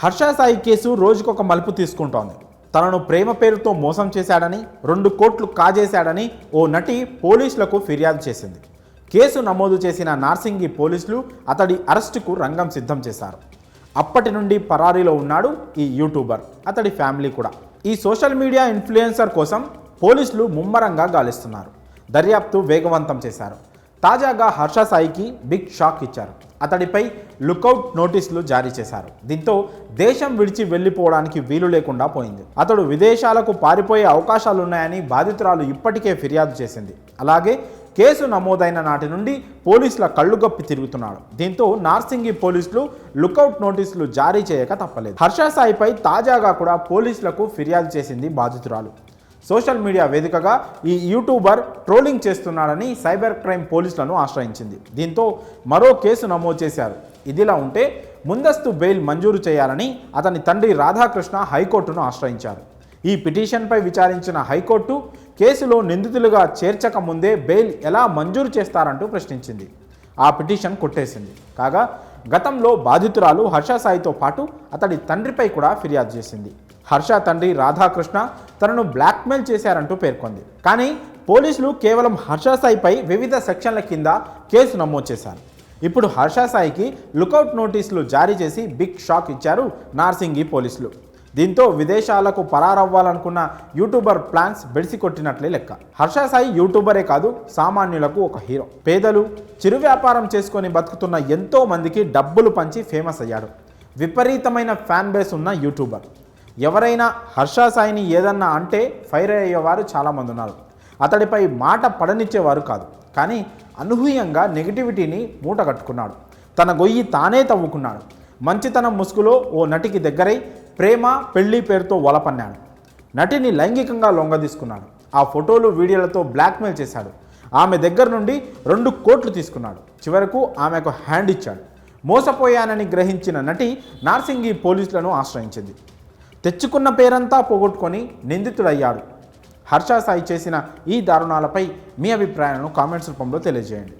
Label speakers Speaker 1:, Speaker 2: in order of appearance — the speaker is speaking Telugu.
Speaker 1: హర్ష సాయి కేసు రోజుకొక మలుపు తీసుకుంటోంది. తనను ప్రేమ పేరుతో మోసం చేశాడని, 2 కోట్లు కాజేశాడని ఓ నటి పోలీసులకు ఫిర్యాదు చేసింది. కేసు నమోదు చేసిన నార్సింగి పోలీసులు అతడి అరెస్టుకు రంగం సిద్ధం చేశారు. అప్పటి నుండి పరారీలో ఉన్నాడు ఈ యూట్యూబర్, అతడి ఫ్యామిలీ కూడా. ఈ సోషల్ మీడియా ఇన్ఫ్లుయెన్సర్ కోసం పోలీసులు ముమ్మరంగా గాలిస్తున్నారు. దర్యాప్తు వేగవంతం చేశారు. తాజాగా హర్ష సాయికి బిగ్ షాక్ ఇచ్చారు. అతడిపై లుకౌట్ నోటీసులు జారీ చేశారు. దీంతో దేశం విడిచి వెళ్లిపోవడానికి వీలు లేకుండా పోయింది. అతడు విదేశాలకు పారిపోయే అవకాశాలున్నాయని బాధితురాలు ఇప్పటికే ఫిర్యాదు చేసింది. అలాగే కేసు నమోదైన నాటి నుండి పోలీసుల కళ్ళుగప్పి తిరుగుతున్నాడు. దీంతో నార్సింగి పోలీసులు లుకౌట్ నోటీసులు జారీ చేయక తప్పలేదు. హర్ష సాయిపై తాజాగా కూడా పోలీసులకు ఫిర్యాదు చేసింది బాధితురాలు. సోషల్ మీడియా వేదికగా ఈ యూట్యూబర్ ట్రోలింగ్ చేస్తున్నాడని సైబర్ క్రైమ్ పోలీసులను ఆశ్రయించింది. దీంతో మరో కేసు నమోదు చేశారు. ఇదిలా ఉంటే ముందస్తు బెయిల్ మంజూరు చేయాలని అతని తండ్రి రాధాకృష్ణ హైకోర్టును ఆశ్రయించారు. ఈ పిటిషన్పై విచారించిన హైకోర్టు కేసులో నిందితులుగా చేర్చక ముందే బెయిల్ ఎలా మంజూరు చేస్తారంటూ ప్రశ్నించింది. ఆ పిటిషన్ కొట్టేసింది. కాగా గతంలో బాధితురాలు హర్ష సాయితో పాటు అతడి తండ్రిపై కూడా ఫిర్యాదు చేసింది. హర్ష తండ్రి రాధాకృష్ణ తనను బ్లాక్మెయిల్ చేశారంటూ పేర్కొంది. కానీ పోలీసులు కేవలం హర్ష సాయిపై వివిధ సెక్షన్ల కింద కేసు నమోదు చేశారు. ఇప్పుడు హర్ష సాయికి లుకౌట్ నోటీసులు జారీ చేసి బిగ్ షాక్ ఇచ్చారు నార్సింగి పోలీసులు. దీంతో విదేశాలకు పరారవ్వాలనుకున్న యూట్యూబర్ ప్లాన్స్ బెడిసి కొట్టినట్లే లెక్క. హర్ష సాయి యూట్యూబరే కాదు, సామాన్యులకు ఒక హీరో. పేదలు, చిరు వ్యాపారం చేసుకొని బతుకుతున్న ఎంతో మందికి డబ్బులు పంచి ఫేమస్ అయ్యాడు. విపరీతమైన ఫ్యాన్ బేస్ ఉన్న యూట్యూబర్. ఎవరైనా హర్ష సాయిని ఏదన్నా అంటే ఫైర్ అయ్యేవారు చాలామంది ఉన్నారు. అతడిపై మాట పడనిచ్చేవారు కాదు. కానీ అనూహ్యంగా నెగిటివిటీని మూట కట్టుకున్నాడు. తన గొయ్యి తానే తవ్వుకున్నాడు. మంచితనం ముసుగులో ఓ నటికి దగ్గరై ప్రేమ పెళ్లి పేరుతో వలపన్నాడు. నటిని లైంగికంగా లొంగదీసుకున్నాడు. ఆ ఫోటోలు వీడియోలతో బ్లాక్మెయిల్ చేశాడు. ఆమె దగ్గర నుండి 2 కోట్లు తీసుకున్నాడు. చివరకు ఆమెకు హ్యాండ్ ఇచ్చాడు. మోసపోయానని గ్రహించిన నటి నార్సింగి పోలీసులను ఆశ్రయించింది. తెచ్చుకున్న పేరంతా పోగొట్టుకొని నిందితుడయ్యాడు. హర్ష సాయి చేసిన ఈ దారుణాలపై మీ అభిప్రాయాలను కామెంట్స్ రూపంలో తెలియజేయండి.